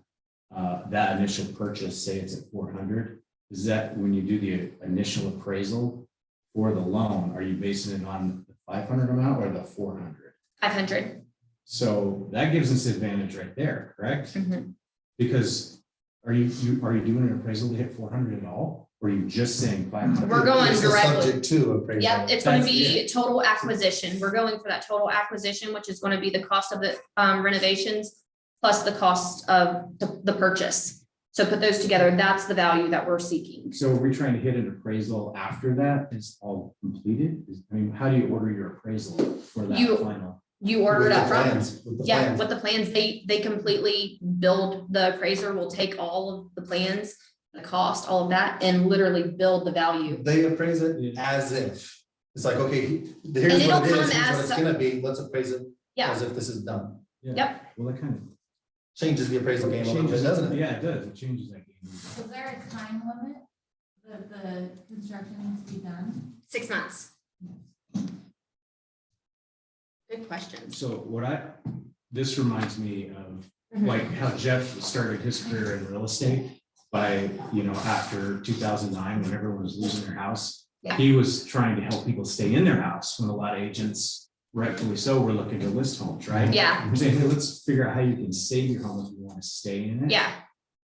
S1: That initial purchase, say it's at 400, is that when you do the initial appraisal for the loan, are you basing it on the 500 amount or the 400?
S3: 500.
S1: So that gives us advantage right there, correct?
S3: Mhm.
S1: Because are you doing an appraisal to hit 400 at all? Or are you just saying 500?
S3: We're going
S2: It's a
S3: directly.
S2: Subject to appraisal.
S3: Yep, it's going to
S1: That's
S3: be total acquisition. We're going for that total acquisition, which is going to be the cost of the renovations plus the cost of the purchase. So put those together, that's the value that we're seeking.
S1: So are we trying to hit an appraisal after that is all completed? I mean, how do you order your appraisal for that final?
S3: You order
S2: With
S3: it
S2: the
S3: up front.
S2: plans, with the
S3: Yeah,
S2: plans.
S3: with the plans, they completely build, the appraiser will take all of the plans, the cost, all of that, and literally build the value.
S2: They appraise it as if, it's like, okay, here's
S3: it'll
S2: what it
S3: come
S2: is, here's what
S3: as
S2: it's gonna be, let's appraise it
S3: Yeah,
S2: as if this is done.
S3: Yep.
S1: Well, that kind of
S2: Changes the appraisal game a little bit,
S1: changes,
S2: doesn't it?
S1: yeah, it does. It changes that game.
S8: Is there a time limit that the construction needs to be done?
S3: 6 months. Good questions.
S1: So this reminds me of like how Jeff started his career in real estate by, after 2009, when everyone was losing their house.
S3: Yeah.
S1: He was trying to help people stay in their house when a lot of agents, rightfully so, were looking to list homes, right?
S3: Yeah,
S1: We're saying, hey, let's figure out how you can save your home if you want to stay in it.
S3: yeah,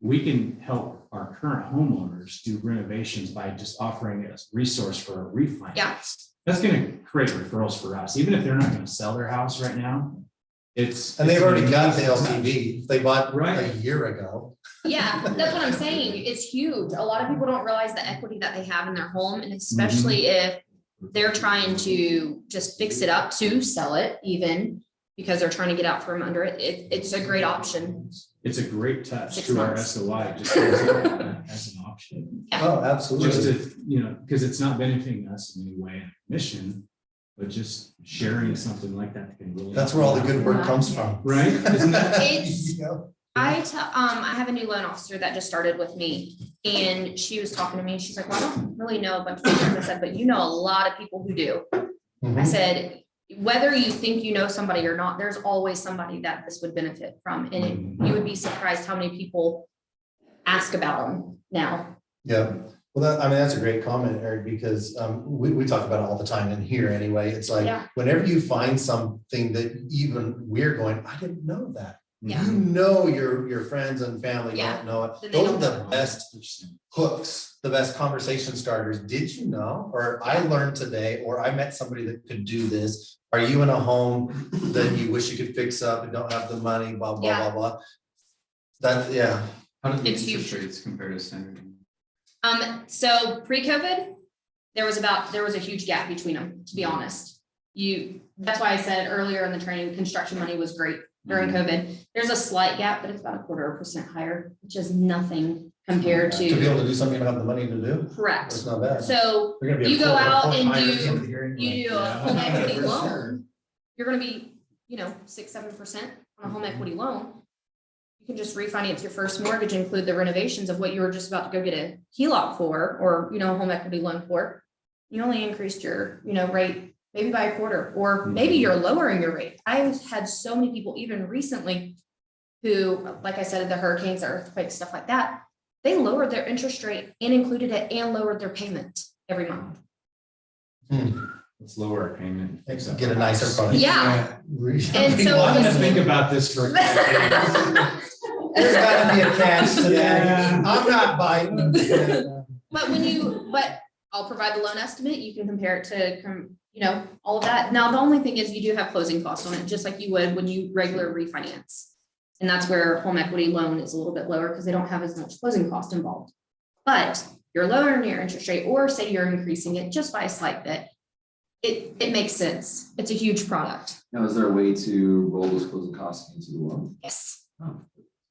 S1: We can help our current homeowners do renovations by just offering a resource for a refinance.
S3: Yeah.
S1: That's going to create referrals for us, even if they're not going to sell their house right now.
S2: And they've already got the LTV, they bought
S1: Right.
S2: a year ago.
S3: yeah. That's what I'm saying. It's huge. A lot of people don't realize the equity that they have in their home, and especially if they're trying to just fix it up to sell it, even because they're trying to get out from under it. It's a great option.
S1: It's a great touch
S3: 6
S1: to our
S3: months.
S1: SOI, just as an option.
S2: Oh,
S1: Just
S2: absolutely.
S1: to, because it's not benefiting us in any way in commission, but just sharing something like that can really.
S2: That's where all the good work comes from.
S1: Right? Isn't that?
S3: It's,
S2: You know?
S3: I have a new loan officer that just started with me, and she was talking to me. She's like, well, I don't really know a bunch of things. I said, but you know a lot of people who do. I
S2: Mhm.
S3: said, whether you think you know somebody or not, there's always somebody that this would benefit from. And you would be surprised how many people ask about them now.
S2: Yeah, well, that's a great comment, Eric, because we talk about it all the time in here anyway. It's like,
S3: Yeah.
S2: whenever you find something that even we're going, I didn't know that.
S3: Yeah.
S2: You know your friends and family
S3: Yeah.
S2: don't know it.
S3: Then they
S2: Those are
S3: don't
S2: the
S3: know.
S2: best hooks, the best conversation starters. Did you know? Or I learned today, or I met somebody that could do this. Are you in a home that you wish you could fix up and don't have the money, blah, blah,
S3: Yeah.
S2: blah, blah? That, yeah.
S9: How do the
S3: It's
S9: interest
S3: huge.
S9: rates compare to standard?
S3: So pre-COVID, there was a huge gap between them, to be honest. That's why I said earlier in the training, construction money was great during COVID. There's a slight gap, but it's about 0.25% higher, which is nothing compared
S2: To be
S3: to,
S2: able to do something you don't have the money to do,
S3: correct.
S2: it's not bad.
S3: So
S2: They're gonna be a
S3: you go
S2: four-
S3: out
S2: four
S3: and
S2: higher at the
S3: do-
S2: end of the year anyway.
S3: you do a
S1: Yeah.
S3: home equity
S2: For
S3: loan,
S2: sure.
S3: you're gonna be, 6-7% on a home equity loan. you can just refinance your first mortgage, include the renovations of what you were just about to go get a HELOC for, or, you know, home equity loan for. You only increased your, you know, rate maybe by a quarter, or maybe you're lowering your rate. I've had so many people, even recently, who, like I said, the hurricanes, the earthquakes, stuff like that, they lowered their interest rate and included it and lowered their payment every month.
S1: Let's lower our payment. Fix up
S2: Get a
S1: our
S2: nicer
S1: house.
S2: product.
S3: Yeah. And so
S1: Well, I'm gonna
S3: it was-
S1: think about this for.
S2: There's gotta be a catch to that.
S1: Yeah.
S2: I'm not biting.
S3: but I'll provide the loan estimate. You can compare it to, you know, all of that. Now, the only thing is you do have closing costs on it, just like you would when you regular refinance. And that's where home equity loan is a little bit lower because they don't have as much closing cost involved. But you're lowering your interest rate, or say you're increasing it just by a slight bit. It makes sense. It's a huge product.
S6: Now, is there a way to roll those closing costs into the loan?
S3: Yes.
S6: Oh.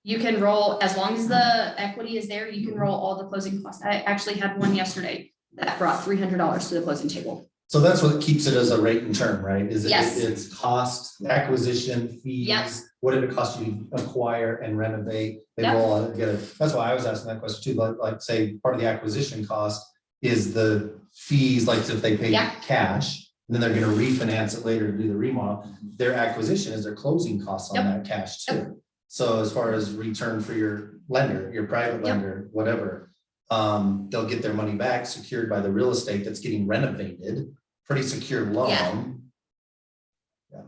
S3: You can roll, as long as the equity is there, you can roll all the closing costs. I actually had one yesterday that brought $300 to the closing table.
S2: So that's what keeps it as a rate and term, right? Is it,
S3: Yes.
S2: it's cost, acquisition, fees.
S3: Yep.
S2: What did it cost you to acquire and renovate? They
S3: Yep.
S2: roll it together. That's why I was asking that question too, like say, part of the acquisition cost is the fees, like if they pay
S3: Yeah.
S2: cash, and then they're gonna refinance it later to do the remodel. Their acquisition is their closing costs on
S3: Yep.
S2: that cash too. So as far as return for your lender, your private
S3: Yep.
S2: lender, whatever, they'll get their money back secured by the real estate that's getting renovated, pretty secure loan.
S3: Yeah.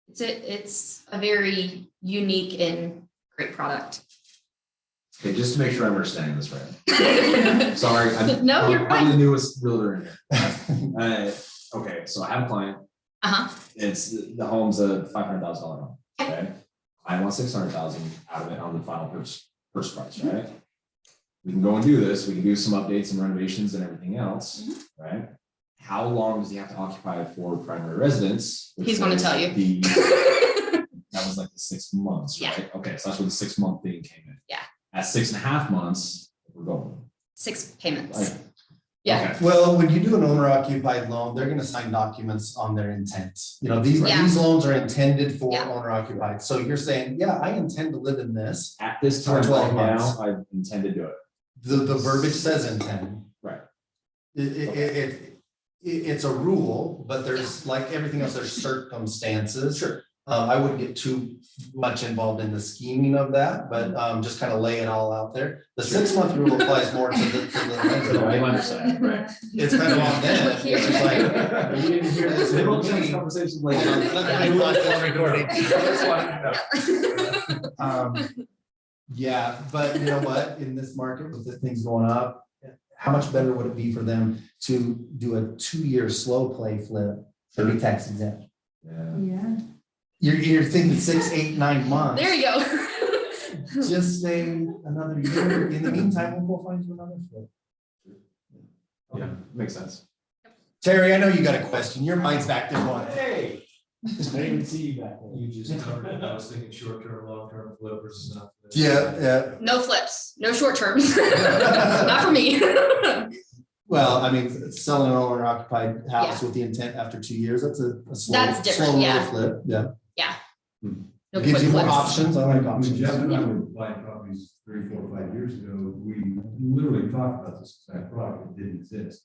S3: It's a very unique and great product.
S6: Okay, just to make sure I'm understanding this right. Sorry, I'm
S3: No, you're
S6: probably the
S3: fine.
S6: newest realtor in here. Okay, so I have a client.
S3: Uh-huh.
S6: It's, the home's a $500,000 home, okay? I want 600,000 out of it on the final purchase price, right? We can go and do this, we can do some updates and renovations and everything else, right? How long does he have to occupy it for primary residence? which
S3: He's gonna
S6: was
S3: tell you.
S6: That was like the 6 months,
S3: Yeah.
S6: right? Okay, so that's where the 6-month thing came in.
S3: Yeah.
S6: At 6.5 months, we're going.
S3: 6 payments.
S6: Like,
S3: Yeah.
S6: okay.
S2: Well, when you do an owner occupied loan, they're gonna sign documents on their intent. You know, these
S3: Yeah.
S2: loans are intended for
S3: Yeah.
S2: owner occupied. So you're saying, yeah, I intend to live in this.
S6: At this
S2: For
S6: time
S2: 12
S6: right
S2: months.
S6: now, I intend to do it.
S2: The verbiage says intend.
S6: Right.
S2: It's a rule, but there's, like everything else, there's circumstances. Sure. I wouldn't get too much involved in the scheming of that, but just kind of lay it all out there. The 6-month rule applies more to the lender,
S6: I
S2: right?
S6: understand, right.
S2: It's kind of on them. It's just like, you didn't hear this.
S6: Maybe we'll have this conversation later.
S2: Let me watch that recording. Yeah, but you know what, in this market with the things going up, how much better would it be for them to do a 2-year slow play flip and be tax exempt?
S6: Yeah.
S8: Yeah.
S2: You're thinking 6, 8, 9 months.
S3: There you go.
S2: Just say another year. In the meantime, we'll go find you another flip.
S6: Yeah, makes sense.
S2: Terry, I know you got a question. Your mind's back there going,
S1: Hey. I didn't even see you back there.
S5: You just covered it. I was thinking short-term, long-term flip versus not.
S2: yeah.
S3: No flips, no short terms. Not for me.
S2: Well, I mean, selling an owner occupied house with the intent after 2 years, that's a slow,
S3: That's different,
S2: slow
S3: yeah.
S2: little flip, yeah.
S3: No
S2: Gives
S3: quick
S2: you more
S3: flips.
S2: options, I like
S5: When
S2: options.
S5: Jeff and I were buying properties 3, 4, 5 years ago, we literally talked about this exact product, it didn't exist.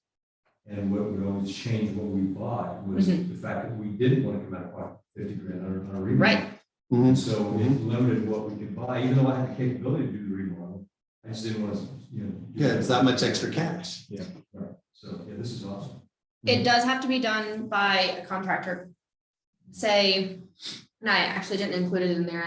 S5: And what would always change what we bought was the fact that we didn't want to come out of pocket 50 grand on a remodel.
S3: Right.
S5: And so it limited what we could buy, even though I had the capability to do the remodel, I just didn't want to, you know. do
S2: Yeah, it's that much extra cash.
S5: Yeah, right, so, yeah, this is awesome.
S3: It does have to be done by a contractor. Say, and I actually didn't include it in there.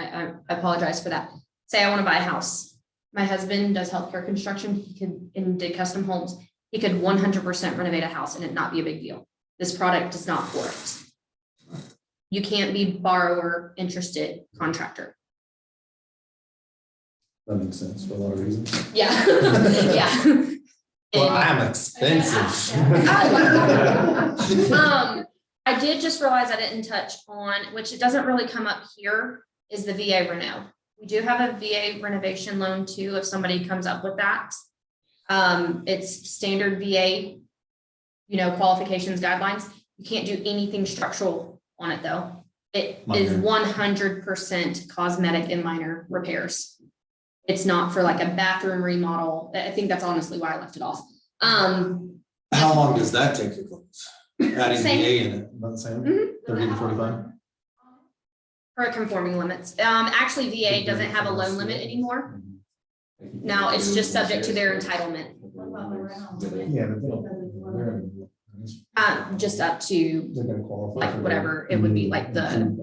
S3: I apologize for that. Say I want to buy a house. My husband does healthcare construction. He could, and did custom homes. He could 100% renovate a house and it not be a big deal. This product is not for it. You can't be borrower interested contractor.
S2: That makes sense for a lot of reasons.
S3: Yeah, yeah.
S2: Well,
S3: And-
S2: I'm expensive.
S3: I did just realize I didn't touch on, which it doesn't really come up here, is the VA Reno. We do have a VA renovation loan too, if somebody comes up with that. It's standard VA, you know, qualifications, guidelines. You can't do anything structural on it though. It is
S2: Minor.
S3: 100% cosmetic and minor repairs. It's not for like a bathroom remodel. I think that's honestly why I left it off.
S2: How long does that take to close? Adding
S3: Same.
S2: VA in it, about the same,
S3: Mhm.
S2: 30 to 45?
S3: For conforming limits. Actually, VA doesn't have a loan limit anymore. Now it's just subject to their entitlement.
S8: What about the rental?
S5: Yeah, but they don't.
S3: Just up to
S5: They're gonna qualify.
S3: like
S5: for
S3: whatever, it would be like the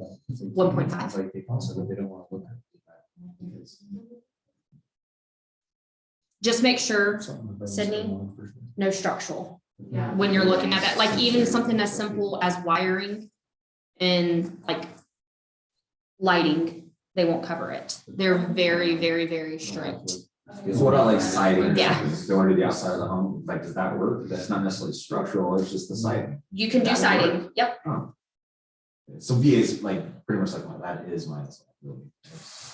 S3: 1.5.
S6: Like they also, they don't want to look at it.
S3: Just make sure, Sydney, no structural.
S8: Yeah.
S3: When you're looking at that, like even something as simple as wiring and like lighting, they won't cover it. They're very, very, very strict.
S6: So what about like siding?
S3: Yeah.
S6: Going to the outside of the home, like, does that work? That's not necessarily structural, it's just the siding.
S3: You can do
S6: That would
S3: siding, yep.
S6: So VA is like, pretty much like, that is my, really.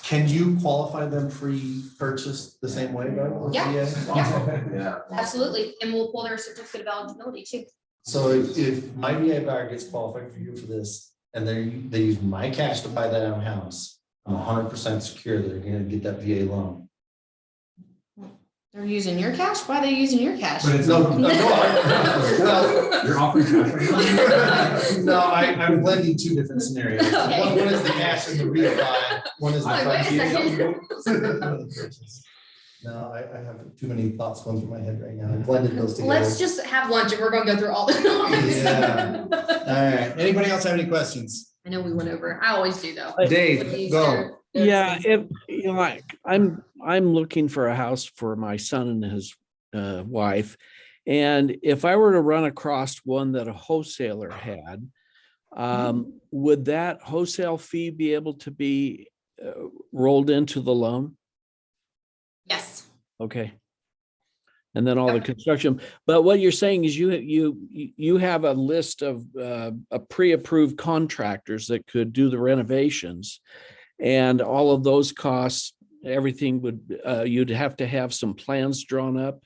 S2: Can you qualify them pre-purchase the same way, Doug? with
S3: Yeah.
S2: VA?
S6: Yeah.
S3: Absolutely, and we'll pull their certificate of eligibility too.
S2: So if my VA buyer gets qualified for you for this, and they use my cash to buy that own house, I'm 100% secure they're gonna get that VA loan.
S3: They're using your cash? Why are they using your cash?
S5: But it's.
S2: Well,
S5: You're offering cash right now?
S2: no, I'm blending two different scenarios.
S3: Okay.
S2: One is the cash and the refi, one is the.
S3: Like, wait a
S2: VA. No, I have too many thoughts going through my head right now. I blended those together.
S3: Let's just have lunch and we're gonna go through all the.
S2: Yeah. All right. Anybody else have any questions?
S3: I know we went over. I always do though.
S2: Dave,
S3: With these,
S2: go.
S3: they're
S7: Yeah,
S3: expensive.
S7: if, you know, like, I'm looking for a house for my son and his wife. And if I were to run across one that a wholesaler had, would that wholesale fee be able to be rolled into the loan?
S3: Yes,
S7: Okay. And then all the construction, but what you're saying is you have a list of a pre-approved contractors that could do the renovations. And all of those costs, everything would, you'd have to have some plans drawn up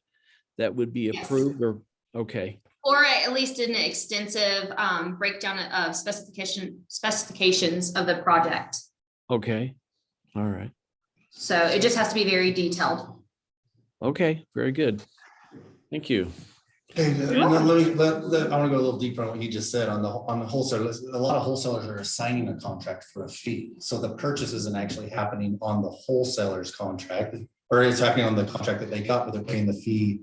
S7: that would be
S3: Yes.
S7: approved or, okay,
S3: or at least an extensive breakdown of specifications of the project.
S7: okay, all right,
S3: So it just has to be very detailed.
S7: okay, very good. Thank you.
S2: Okay, I want to go a little deeper on what you just said on the wholesaler. A lot of wholesalers are assigning a contract for a fee. So the purchase isn't actually happening on the wholesaler's contract, or it's happening on the contract that they got, but they're paying the fee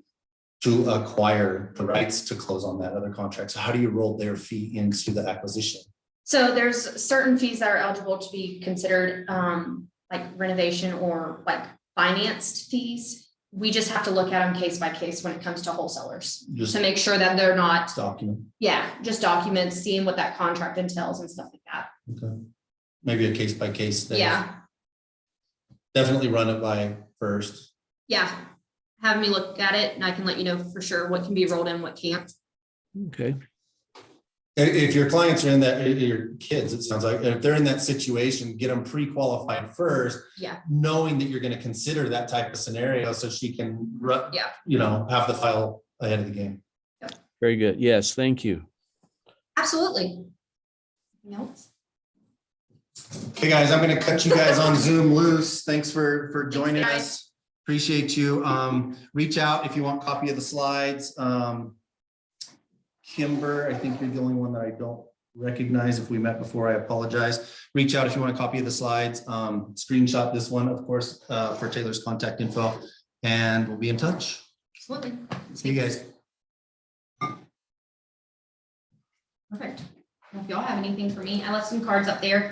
S2: to acquire the rights to close on that other contract. So how do you roll their fee into the acquisition?
S3: So there's certain fees that are eligible to be considered like renovation or like financed fees. We just have to look at them case by case when it comes to wholesalers
S2: Just
S3: to make sure that they're not,
S2: document.
S3: just documents, seeing what that contract entails and stuff like that.
S2: Okay. Maybe a case by case thing.
S3: Yeah,
S2: Definitely run it by first.
S3: yeah. Have me look at it and I can let you know for sure what can be rolled in, what can't.
S7: Okay,
S2: If your clients are in that, your kids, it sounds like, if they're in that situation, get them pre-qualified first.
S3: Yeah.
S2: Knowing that you're gonna consider that type of scenario, so she can,
S3: Yeah.
S2: have the file ahead of the game.
S7: very good. Yes, thank you.
S3: Absolutely. Anything else?
S2: Okay, guys, I'm gonna cut you guys on Zoom loose. Thanks for joining
S3: guys.
S2: us. Appreciate you. Reach out if you want a copy of the slides. Kimber, I think you're the only one that I don't recognize. If we met before, I apologize. Reach out if you want a copy of the slides. Screenshot this one, of course, for Taylor's contact info, and we'll be in touch.
S3: Absolutely.
S2: See you guys.
S3: Perfect. If y'all have anything for me, I left some cards up there.